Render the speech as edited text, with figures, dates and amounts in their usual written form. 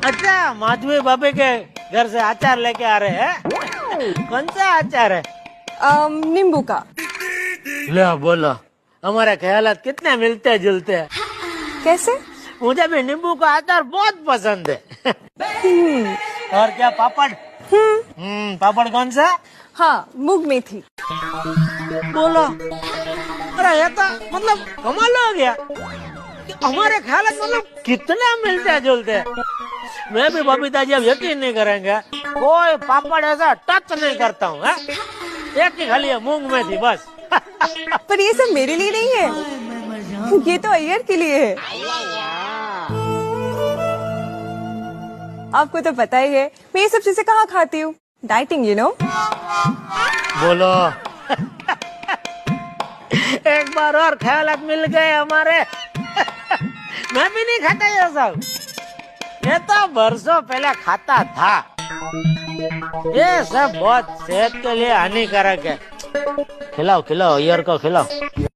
अच्छा, माधवी भाभी के घर से अचार लेके आ रहे हैं? कौन सा अचार है? नींबू का। लो बोलो, हमारे ख्यालात कितने मिलते जुलते हैं। कैसे? मुझे भी नींबू का अचार बहुत पसंद है। और क्या पापड़? पापड़ कौन सा? हाँ, मूंग मेथी। बोलो, अरे ये तो मतलब कमाल हो गया। हमारे ख्यालात मतलब कितना मिलते जुलते हैं। मैं भी बबीता जी अब यकीन नहीं करेंगे, कोई पापड़ ऐसा टच नहीं करता हूँ। एक ही खाली है मूंग में थी बस। पर ये सब मेरे लिए नहीं है, ये तो अय्यर के लिए है। आपको तो पता ही है मैं ये सब चीजें कहाँ खाती हूँ, डाइटिंग यू नो। बोलो। एक बार और ख्यालात मिल गए हमारे। मैं भी नहीं खाता ये सब, ये तो बरसों पहले खाता था। ये सब बहुत सेहत के लिए हानिकारक है। खिलाओ खिलाओ, अय्यर को खिलाओ।